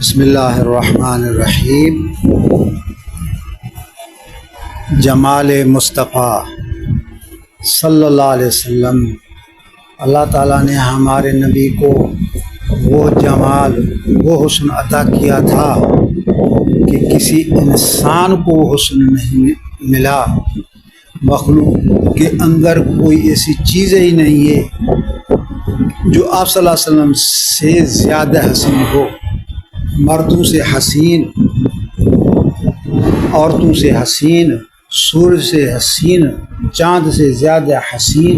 بسم اللہ الرحمن الرحیم۔ جمال مصطفیٰ صلی اللہ علیہ وسلم، اللہ تعالیٰ نے ہمارے نبی کو وہ جمال، وہ حسن عطا کیا تھا کہ کسی انسان کو وہ حسن نہیں ملا۔ مخلوق کے اندر کوئی ایسی چیز ہی نہیں ہے جو آپ صلی اللہ علیہ وسلم سے زیادہ حسین ہو۔ مردوں سے حسین، عورتوں سے حسین، سورج سے حسین، چاند سے زیادہ حسین،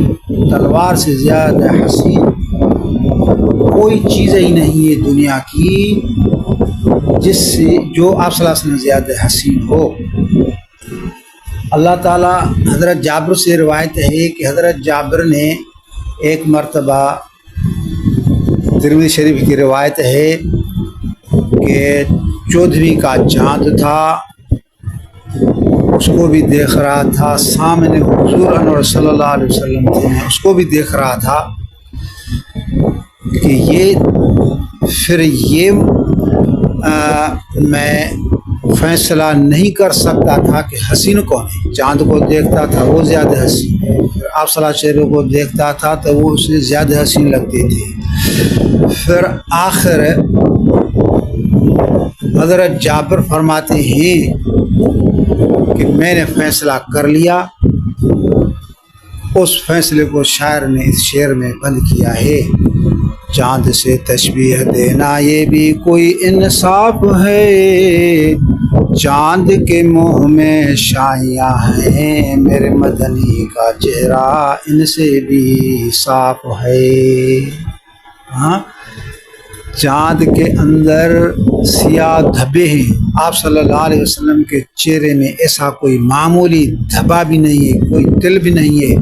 تلوار سے زیادہ حسین کوئی چیز ہی نہیں ہے دنیا کی جس سے جو آپ صلی اللہ علیہ وسلم زیادہ حسین ہو۔ اللہ تعالیٰ حضرت جابر سے روایت ہے کہ حضرت جابر نے ایک مرتبہ، ترمذی شریف کی روایت ہے کہ 14ویں کا چاند تھا، اس کو بھی دیکھ رہا تھا، سامنے حضور انور صلی اللہ علیہ وسلم تھے، اس کو بھی دیکھ رہا تھا کہ یہ میں فیصلہ نہیں کر سکتا تھا کہ حسین کون ہے۔ چاند کو دیکھتا تھا وہ زیادہ حسین ہے، پھر آپ صلی اللہ علیہ وسلم کو دیکھتا تھا تو وہ اسے زیادہ حسین لگتے تھے۔ پھر آخر حضرت جابر فرماتے ہیں کہ میں نے فیصلہ کر لیا۔ اس فیصلے کو شاعر نے اس شعر میں بند کیا ہے: چاند سے تشبیہ دینا یہ بھی کوئی انصاف ہے، چاند کے منہ میں شاہیاں ہیں، میرے مدنی کا چہرہ ان سے بھی صاف ہے۔ ہاں، چاند کے اندر سیاہ دھبے ہیں، آپ صلی اللہ علیہ وسلم کے چہرے میں ایسا کوئی معمولی دھبا بھی نہیں ہے، کوئی تل بھی نہیں ہے،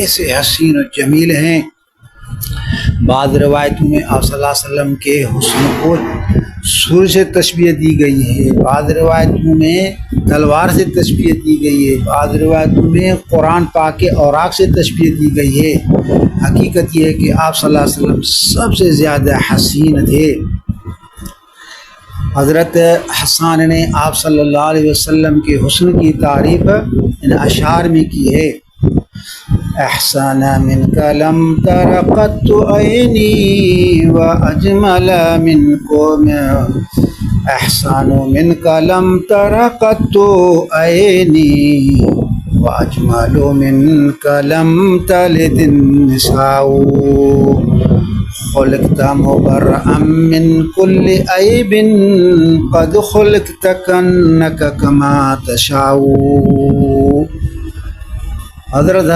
ایسے حسین و جمیل ہیں۔ بعض روایتوں میں آپ صلی اللہ علیہ وسلم کے حسن کو سورج سے تشبیہ دی گئی ہے، بعض روایتوں میں تلوار سے تشبیہ دی گئی ہے، بعض روایتوں میں قرآن پاک کے اوراق سے تشبیہ دی گئی ہے۔ حقیقت یہ ہے کہ آپ صلی اللہ علیہ وسلم سب سے زیادہ حسین تھے۔ حضرت حسان نے آپ صلی اللہ علیہ وسلم کے حسن کی تعریف ان اشعار میں کی ہے: احسن منک لم تر قط عینی واجمل منکم، احسن منک لم تر قط عینی واجمل منک لم تلد النساء، خلقت مبرأ من كل عیب قد خلقت کانک کما تشاء۔ حضرت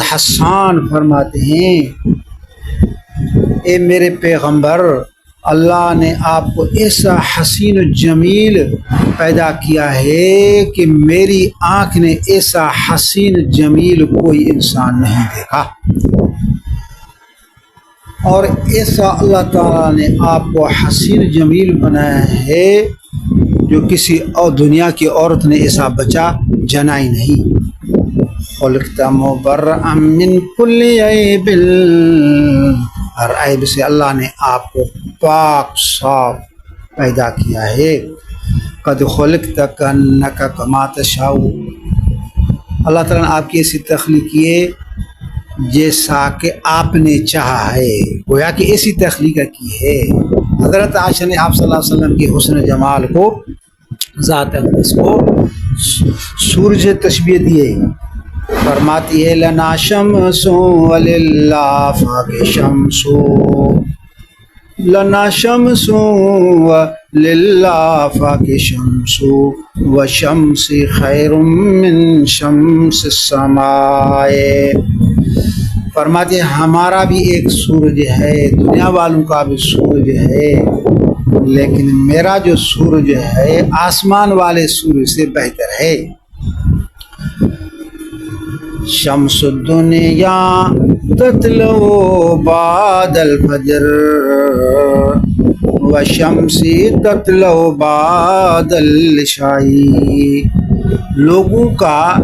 حسان فرماتے ہیں: اے میرے پیغمبر، اللہ نے آپ کو ایسا حسین و جمیل پیدا کیا ہے کہ میری آنکھ نے ایسا حسین جمیل کوئی انسان نہیں دیکھا، اور ایسا اللہ تعالیٰ نے آپ کو حسین جمیل بنایا ہے جو کسی اور دنیا کی عورت نے ایسا بچہ جنا ہی نہیں۔ خلقت مبرأ من کل عیب، ہر عیب سے اللہ نے آپ کو پاک صاف پیدا کیا ہے۔ قد خلقت کانک کما تشاء، اللہ تعالیٰ نے آپ کی ایسی تخلیق کی ہے جیسا کہ آپ نے چاہا ہے، گویا کہ ایسی تخلیق کی ہے۔ حضرت عائشہ نے آپ صلی اللہ علیہ وسلم کے حسن جمال کو، ذات اقدس کو سورج تشبیہ دیے، فرماتی ہے: لنا شمس وللہ فاق شمس، لنا شمس وللہ فاق شمس، وشمس خیر من شمس السماء۔ فرماتے ہیں ہمارا بھی ایک سورج ہے، دنیا والوں کا بھی سورج ہے، لیکن میرا جو سورج ہے آسمان والے سورج سے بہتر ہے۔ شمس الدنیا تطلع بعد الفجر، وشمسی تطلع بعد العشاء۔ لوگوں کا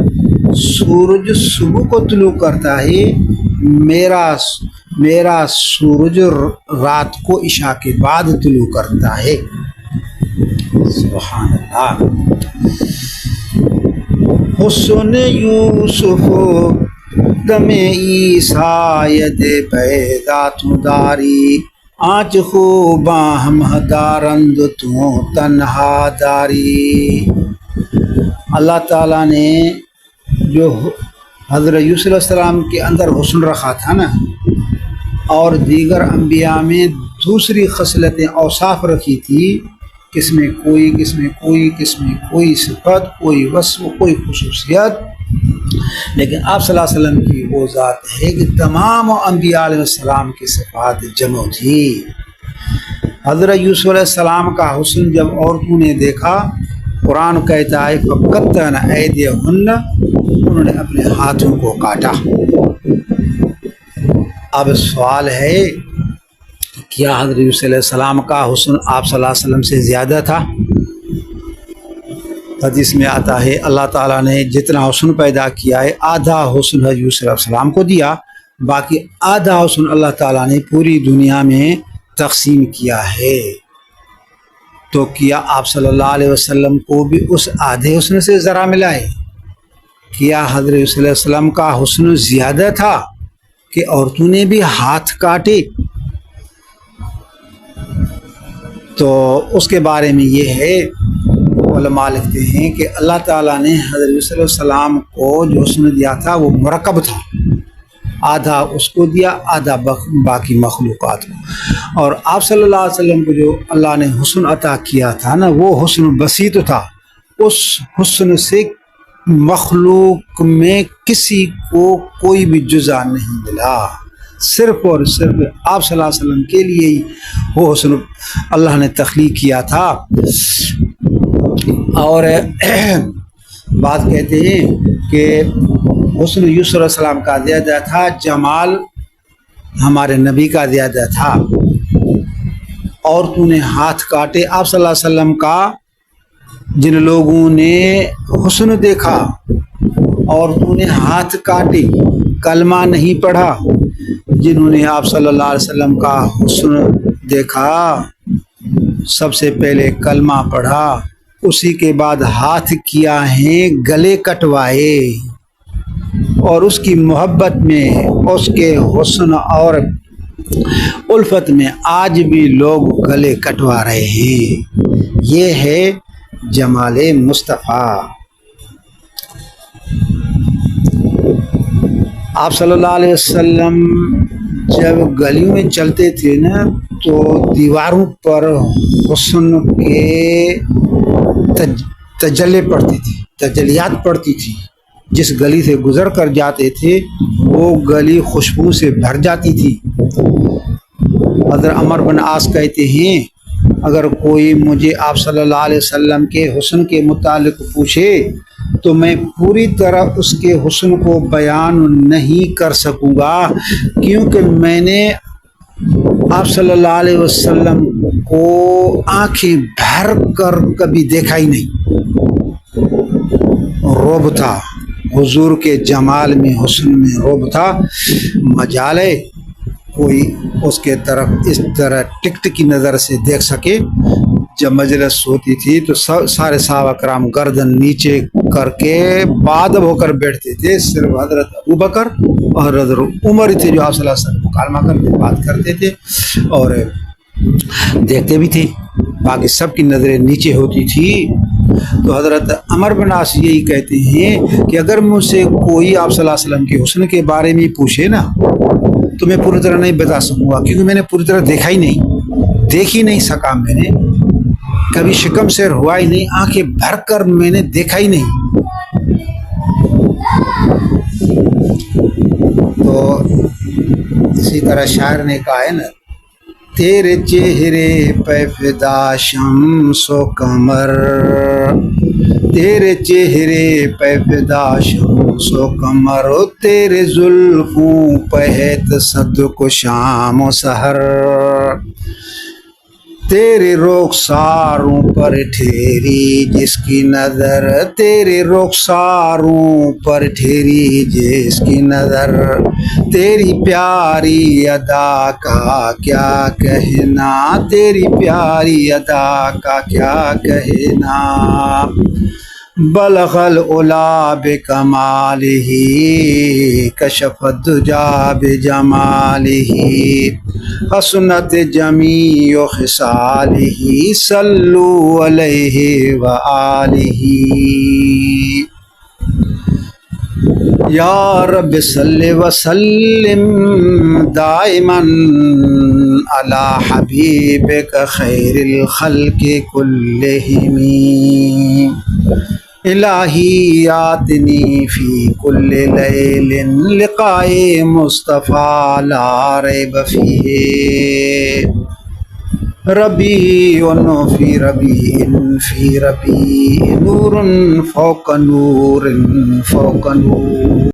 سورج صبح کو طلوع کرتا ہے، میرا سورج رات کو عشاء کے بعد طلوع کرتا ہے. سبحان اللہ. حسن یوسف دم عیسیٰ ید پیدا تو داری آج خوباں ہم دارند تو تنہا داری. اللہ تعالیٰ نے جو حضرت یوسف علیہ السلام کے اندر حسن رکھا تھا نا، اور دیگر انبیاء میں دوسری خصلتیں اوصاف رکھی تھی، کس میں کوئی، کس میں کوئی، کس میں کوئی صفت، کوئی وصف، کوئی خصوصیت، لیکن آپ صلی اللہ علیہ وسلم کی وہ ذات ہے کہ تمام انبیاء علیہ السلام کی صفات جمع تھی. حضرت یوسف علیہ السلام کا حسن جب عورتوں نے دیکھا، قرآن کہتا ہے فَقَطَّعْنَ أَيْدِيَهُنَّ، انہوں نے اپنے ہاتھوں کو کاٹا. اب سوال ہے کہ کیا حضرت یوسف علیہ السلام کا حسن آپ صلی اللہ علیہ وسلم سے زیادہ تھا؟ حدیث میں آتا ہے اللہ تعالیٰ نے جتنا حسن پیدا کیا ہے آدھا حسن حضرت یوسف علیہ السلام کو دیا، باقی آدھا حسن اللہ تعالیٰ نے پوری دنیا میں تقسیم کیا ہے. تو کیا آپ صلی اللہ علیہ وسلم کو بھی اس آدھے حسن سے ذرا ملا ہے؟ کیا حضرت یوسف علیہ السلام کا حسن زیادہ تھا کہ عورتوں نے بھی ہاتھ کاٹے؟ تو اس کے بارے میں یہ ہے، علماء لکھتے ہیں کہ اللہ تعالیٰ نے حضرت یوسف علیہ السلام کو جو حسن دیا تھا وہ مرکب تھا، آدھا اس کو دیا، آدھا باقی مخلوقات کو. اور آپ صلی اللہ علیہ وسلم کو جو اللہ نے حسن عطا کیا تھا نا، وہ حسن بسیط تھا. اس حسن سے مخلوق میں کسی کو کوئی بھی جزا نہیں ملا، صرف اور صرف آپ صلی اللہ علیہ وسلم کے لیے ہی وہ حسن اللہ نے تخلیق کیا تھا. اور بات کہتے ہیں کہ حسن یوسف علیہ السلام کا زیادہ تھا، جمال ہمارے نبی کا زیادہ تھا. عورتوں نے ہاتھ کاٹے آپ صلی اللہ علیہ وسلم کا، جن لوگوں نے حسن دیکھا عورتوں نے ہاتھ کاٹے، کلمہ نہیں پڑھا. جنہوں نے آپ صلی اللہ علیہ وسلم کا حسن دیکھا سب سے پہلے کلمہ پڑھا، اسی کے بعد ہاتھ کیا ہیں گلے کٹوائے، اور اس کی محبت میں، اس کے حسن اور الفت میں آج بھی لوگ گلے کٹوا رہے ہیں. یہ ہے جمال مصطفیٰ. آپ صلی اللہ علیہ وسلم جب گلیوں میں چلتے تھے نا تو دیواروں پر حسن کے تجلی پڑتی تھی، تجلیات پڑتی تھی. جس گلی سے گزر کر جاتے تھے وہ گلی خوشبو سے بھر جاتی تھی. حضرت عمر بن عاص کہتے ہیں اگر کوئی مجھے آپ صلی اللہ علیہ وسلم کے حسن کے متعلق پوچھے تو میں پوری طرح اس کے حسن کو بیان نہیں کر سکوں گا، کیونکہ میں نے آپ صلی اللہ علیہ وسلم کو آنکھیں بھر کر کبھی دیکھا ہی نہیں. رعب تھا حضور کے جمال میں، حسن میں رعب تھا. مجالے کوئی اس کے طرف اس طرح ٹکٹ کی نظر سے دیکھ سکے. جب مجلس ہوتی تھی تو سارے صحابہ کرام گردن نیچے کر کے بادب ہو کر بیٹھتے تھے. صرف حضرت ابوبکر اور حضرت عمر تھے جو آپ صلی اللہ علیہ وسلم مکالمہ کرتے بات کرتے تھے اور دیکھتے بھی تھے، باقی سب کی نظریں نیچے ہوتی تھی. تو حضرت عمر بن عاص یہی کہتے ہیں کہ اگر مجھ سے کوئی آپ صلی اللہ علیہ وسلم کے حسن کے بارے میں پوچھے نا تو میں پوری طرح نہیں بتا سکوں گا، کیونکہ میں نے پوری طرح دیکھا ہی نہیں، دیکھ ہی نہیں سکا. میں نے کبھی شکم سیر ہوا ہی نہیں، آنکھیں بھر کر میں نے دیکھا ہی نہیں. تو اسی طرح شاعر نے کہا ہے نا، تیرے چہرے پہ فدا شمس و قمر، تیرے چہرے پہ فدا شمس و قمر، تیرے زلفوں پہ ہے تصدق شام و سحر. تیرے رخساروں پر ٹھہری جس کی نظر، تیرے رخساروں پر ٹھہری جس کی نظر، تیری پیاری ادا کا کیا کہنا، تیری پیاری ادا کا کیا کہنا، بلغ العلا بکمالہ کشف الدجا بجمالہ حسنت جمیع خصالہ صلو علیہ وآلہ۔ یا رب صلی وسلم دائما علی حبیبک خیر الخلق کلہم، الہی آتنی فی کل لیل لقاء مصطفیٰ لا ریب فیہ، ربیع فی ربیع فی ربیع، نور فوق نور فوق نور۔